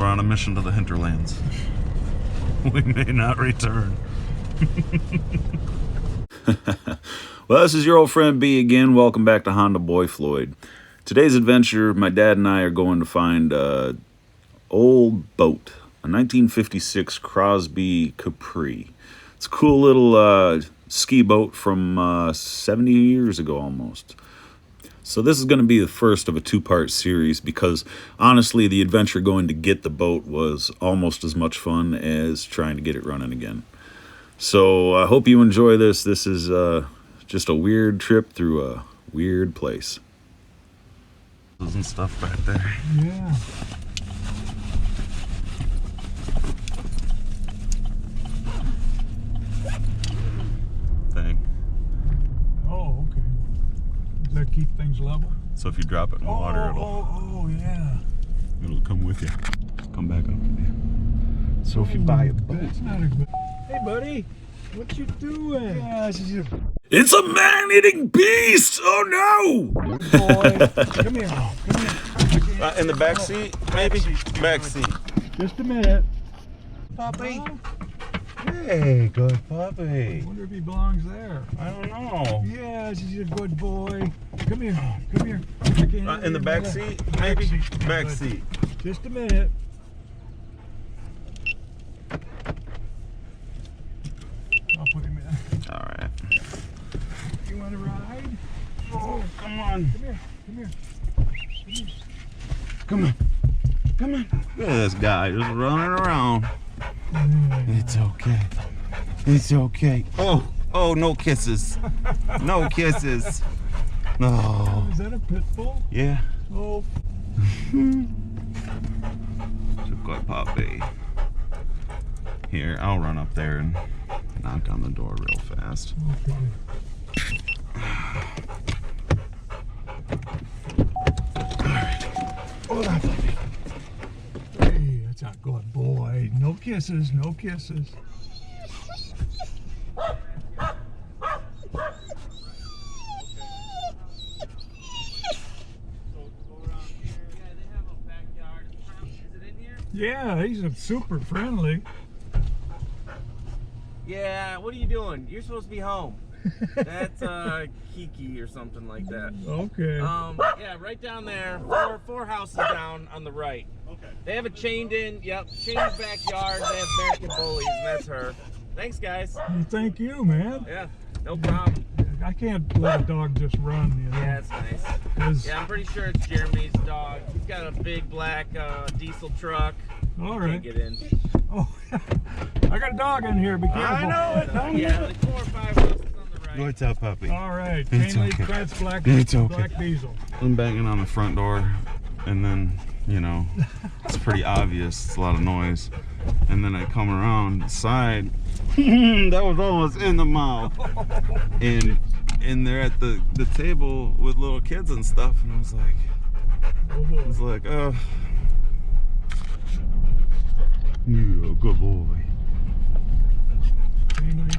we're on a mission to the hinterlands. We may not return. Well, this is your old friend B again. Welcome back to Honda Boy Floyd. Today's adventure, my dad and I are going to find an old boat, a 1956 Crosby Capri. It's a cool little ski boat from 70 years ago almost. So this is going to be the first of a two-part series because honestly the adventure going to get the boat was almost as much fun as trying to get it running again. So I hope you enjoy this. This is just a weird trip through a weird place. And stuff back there. Yeah. Thing. Oh, okay. Does that keep things level? So if you drop it in the water, Oh, yeah. it'll come with you. Come back up with you. So if you buy a boat. That's not a good. Hey, buddy. What you doing? Yeah, this is your It's a man-eating beast! Oh no! boy. Come here. Come here. In the back seat, maybe? Back seat. Just a minute. Puppy. Hey, good puppy. I wonder if he belongs there. I don't know. Yeah, this is a good boy. Come here. Come here. I can't In the back seat, maybe? Back Good. seat. Just a minute. I'll put him in. All right. You want to ride? Oh, come on. Come here. Come here. Come on. Come on. Look at this guy just running around. It's okay. It's okay. Oh, no kisses. No kisses. No. Is that a pit bull? Yeah. Oh, It's a good puppy. Here, I'll run up there and knock on the door real fast. okay. Hold on, puppy. Hey, that's a good boy. No kisses, no kisses. Yeah, he's super friendly. Yeah, what are you doing? You're supposed to be home. That's Kiki or something like that. Okay. Yeah, right down there, four houses down on the right. Okay. They have a chained in backyard. They have American bullies, and that's her. Thanks, guys. Well, thank you, man. Yeah, no problem. I can't let a dog just run, you know. Yeah, it's nice. 'Cause- Yeah, I'm pretty sure it's Jeremy's dog. He's got a big black diesel truck. all Can't right. get in. Oh, I got a dog in here. Be careful. I know it. Yeah, like 4 or 5 houses on the right. What's up, puppy? All right. It's Chain link okay. fence, black, It's okay. black diesel. I'm banging on the front door, and then, you know, it's pretty obvious. It's a lot of noise. And then I come around the side. That was almost in the mouth. And they're at the table with little kids and stuff, and I was like, oh, you're a good boy. Chain link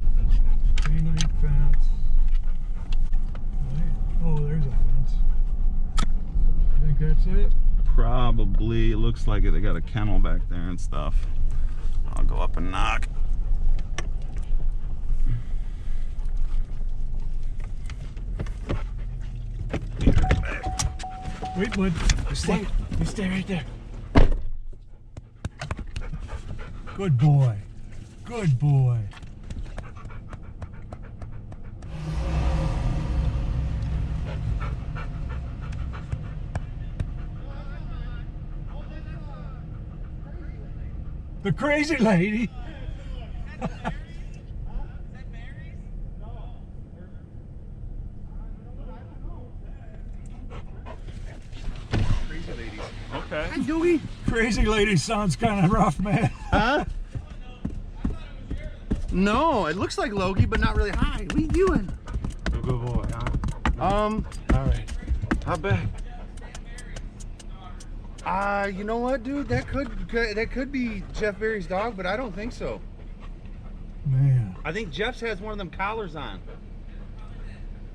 fence. Oh, there's a fence. I think that's it. Probably. It looks like it. They got a kennel back there and stuff. I'll go up and knock. Wait, bud. You stay right there. Good boy. Good boy. The crazy lady. Okay. Crazy lady sounds kind of rough, man. Huh? No, it looks like Logie, but not really. Hi, what are you doing? You're a good boy, huh? All right. How big? You know what, dude? That could be Jeff Berry's dog, but I don't think so. Man. I think Jeff's has one of them collars on.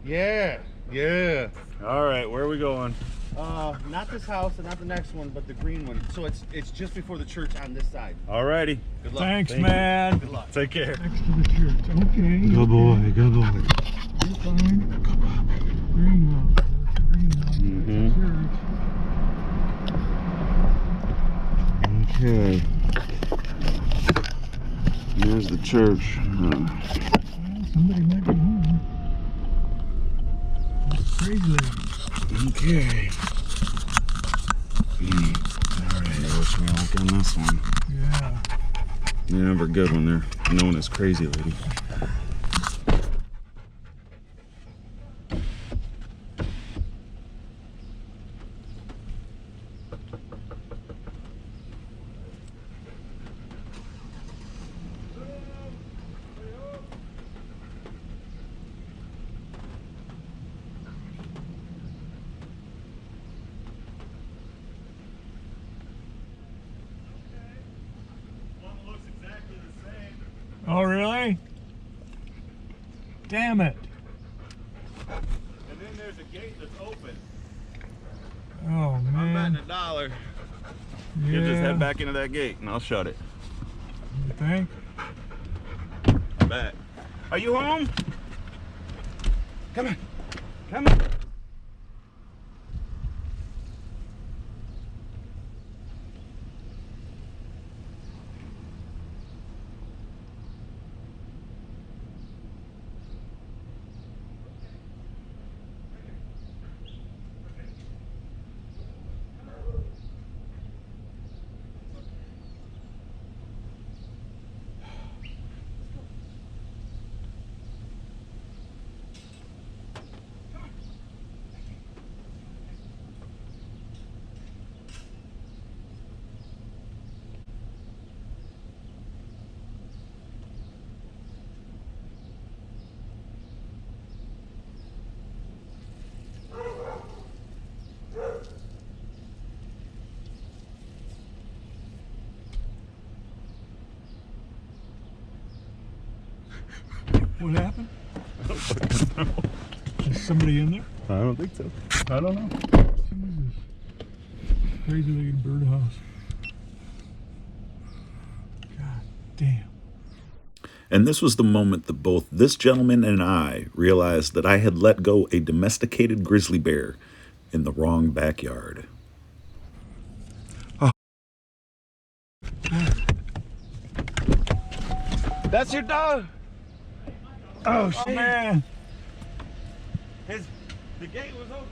Yeah, yeah. All right, where are we going? Not this house and not the next one, but the green one. So it's just before the church on this side. Alrighty. Good luck. Thanks, Thank you. man. Good luck. Take care. Next to the church. Okay. Good boy. Good boy. You're fine. Greenhouse. That's the greenhouse. Mhm. That's the church. Okay. Here's the church. Well, somebody might be home. That's crazy lady. Okay. Alright, I wish me luck on this one. Yeah. They're never good when they're known as crazy lady. Oh, really? Damn it. And then there's a gate that's open. Oh, I'm man. betting $1. Yeah. You just head back into that gate and I'll shut it. You think? I bet. Are you home? Come on. Come on. What happened? Is somebody in there? I don't think so. I don't know. Jesus. Crazy looking birdhouse. God damn. And this was the moment that both this gentleman and I realized that I had let go a domesticated grizzly bear in the wrong backyard. That's your dog. Oh shit. Oh, man. The gate was open.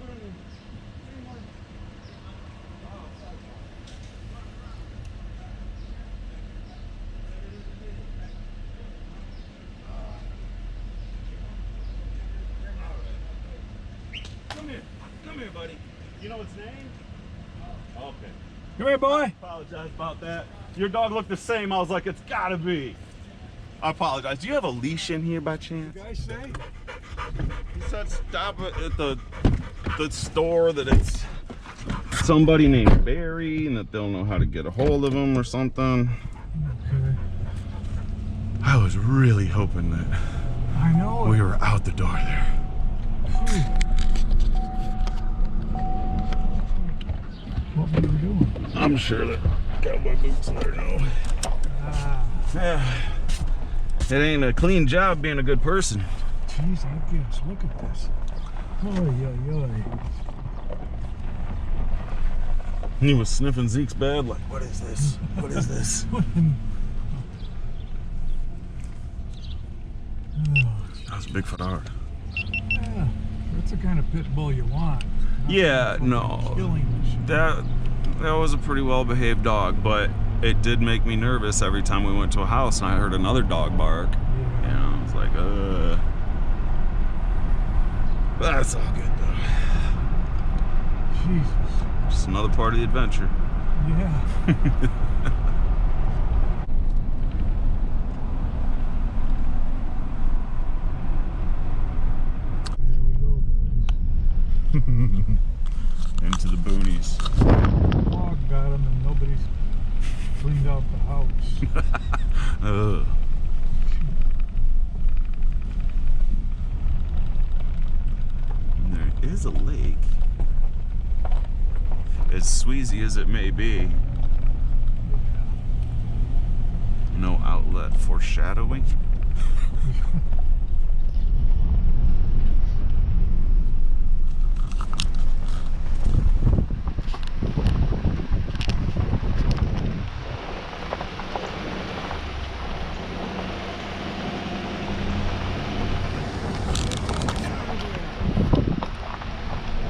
Come here, buddy. You know its name? Okay. Come here, boy. Apologize about that. Your dog looked the same. I was like, it's gotta be. I apologize. Do you have a leash in here by chance? You guys say? He said stop it at the store that it's somebody named Barry and that they'll know how to get a hold of him or something. Okay. I was really hoping that I know. we were out the door there. What were you doing? I'm sure that cowboy boots there know. Yeah. It ain't a clean job being a good person. Jeez, I guess. Look at this. Oy, oy, oy. He was sniffing Zeke's bed like, what is this? What is this? That was a big Fedora. Yeah, that's the kind of pit bull you want. Not Yeah, fucking no. killing machine. That was a pretty well-behaved dog, but it did make me nervous every time we went to a house and I heard another dog bark. Yeah. You know, I was like, But that's all good though. Jesus. Just another part of the adventure. Yeah. There we go, guys. Into the boonies. Dog got him and nobody's cleaned out the house. Ugh. And there is a lake. as sweezy as it may be, no outlet foreshadowing.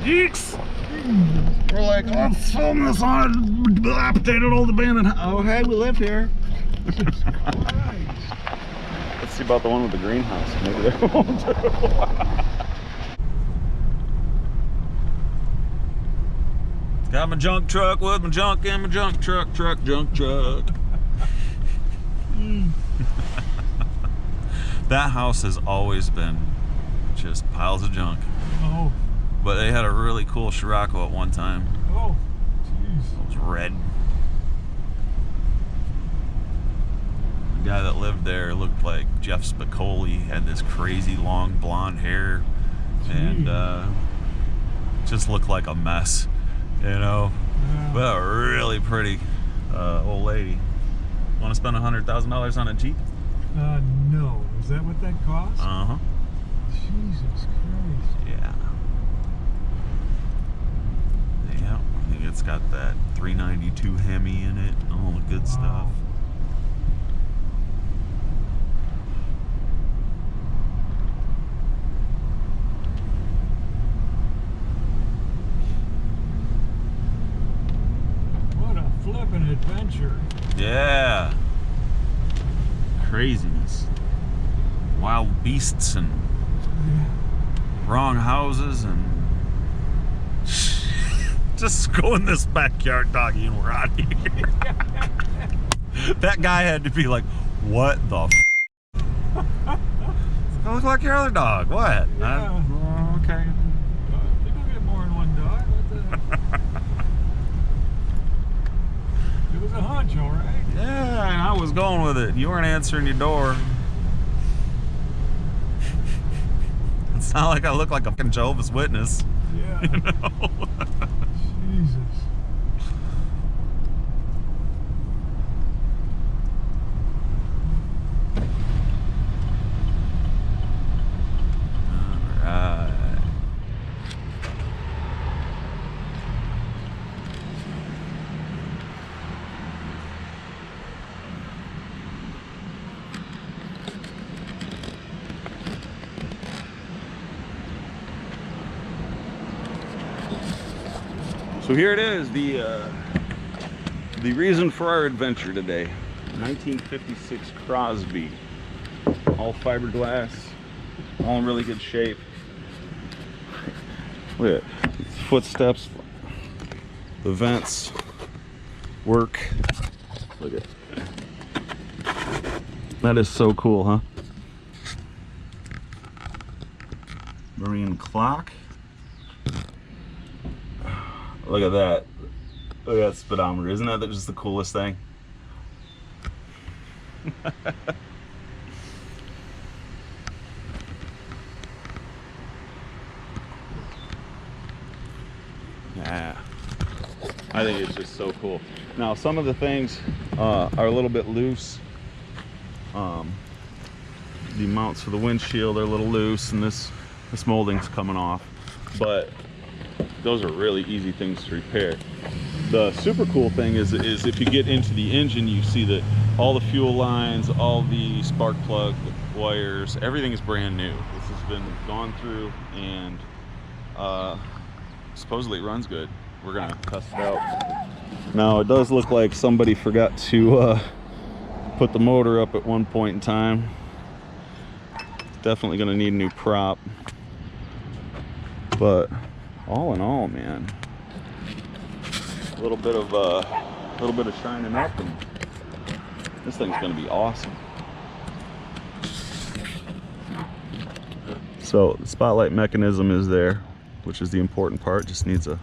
Geeks! We're like, let's film this on a dilapidated old abandoned house. Oh, hey, we live here. Christ. Let's see about the one with the greenhouse. Maybe they won't do. Got my junk truck with my junk in my junk truck, junk truck. That house has always been just piles of junk. Oh, But they had a really cool Scirocco at one time. oh, jeez. It was red. The guy that lived there looked like Jeff Spicoli. Had this crazy long blonde hair, and just looked like a mess, you know. Yeah. But a really pretty old lady. Want to spend $100,000 on a Jeep? No. Is that what that costs? Uh-huh. Jesus Christ. Yeah. Yeah. I think it's got that 392 Hemi in it. All the good stuff. Wow. What a flippin' adventure. Yeah. Craziness. Wild beasts and wrong houses and just go in this backyard, doggy, and we're out here. That guy had to be like, what the f? I look like your other dog. What? Yeah. Oh, okay. I think I'll get more than one dog. It was a hunch, all right. Yeah, and I was going with it. You weren't answering your door. It's not like I look like a fucking Jehovah's Witness. Yeah. You know? Jesus. Alright. So here it is, the reason for our adventure today. 1956 Crosby, all fiberglass, all in really good shape. Look at it. Footsteps, the vents work. Look at it. That is so cool, huh? Marine clock. Look at that. Look at that speedometer. Isn't that just the coolest thing? Yeah. I think it's just so cool. Now, some of the things are a little bit loose. The mounts for the windshield are a little loose, and this molding's coming off. But those are really easy things to repair. The super cool thing is if you get into the engine, you see that all the fuel lines, all the spark plug wires, everything is brand new. This has been gone through, and supposedly it runs good. We're gonna test it out. Now, it does look like somebody forgot to put the motor up at one point in time. Definitely gonna need a new prop, but all in all, man, a little bit of shining up, and this thing's gonna be awesome. So the spotlight mechanism is there, which is the important part. Just needs a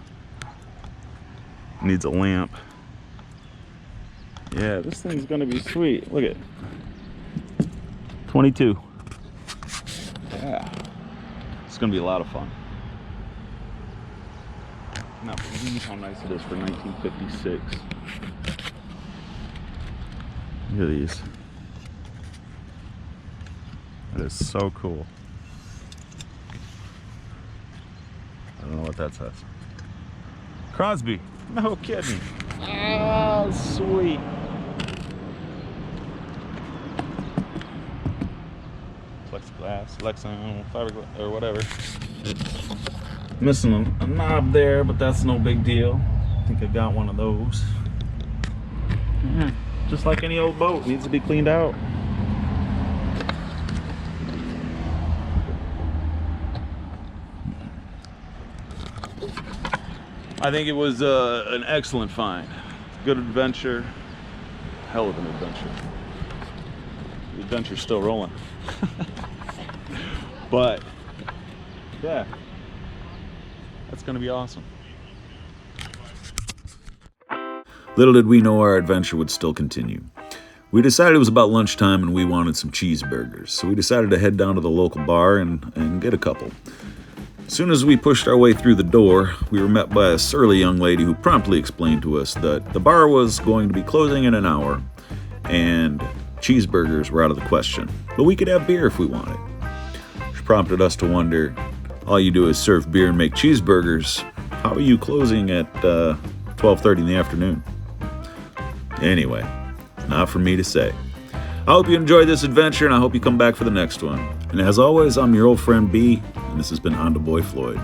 lamp. Yeah, this thing's gonna be sweet. Look at 22. Yeah, it's gonna be a lot of fun. cannot believe how nice it is for 1956. Look at these. That is so cool. I don't know what that says. Crosby. No kidding. Oh, sweet. Plexiglass, Lexan, fiberglass, or whatever. Missing a knob there, but that's no big deal. I think I got one of those. Yeah, just like any old boat, needs to be cleaned out. I think it was an excellent find. Good adventure. Hell of an adventure. The adventure's still rolling. But, yeah. That's gonna be awesome. Little did we know our adventure would still continue. We decided it was about lunchtime and we wanted some cheeseburgers. So we decided to head down to the local bar and get a couple. As soon as we pushed our way through the door, we were met by a surly young lady who promptly explained to us that the bar was going to be closing in an hour and cheeseburgers were out of the question, but we could have beer if we wanted. She prompted us to wonder, all you do is serve beer and make cheeseburgers, how are you closing at 12:30 in the afternoon? Anyway, not for me to say. I hope you enjoyed this adventure and I hope you come back for the next one. And as always, I'm your old friend B, and this has been Honda Boy Floyd.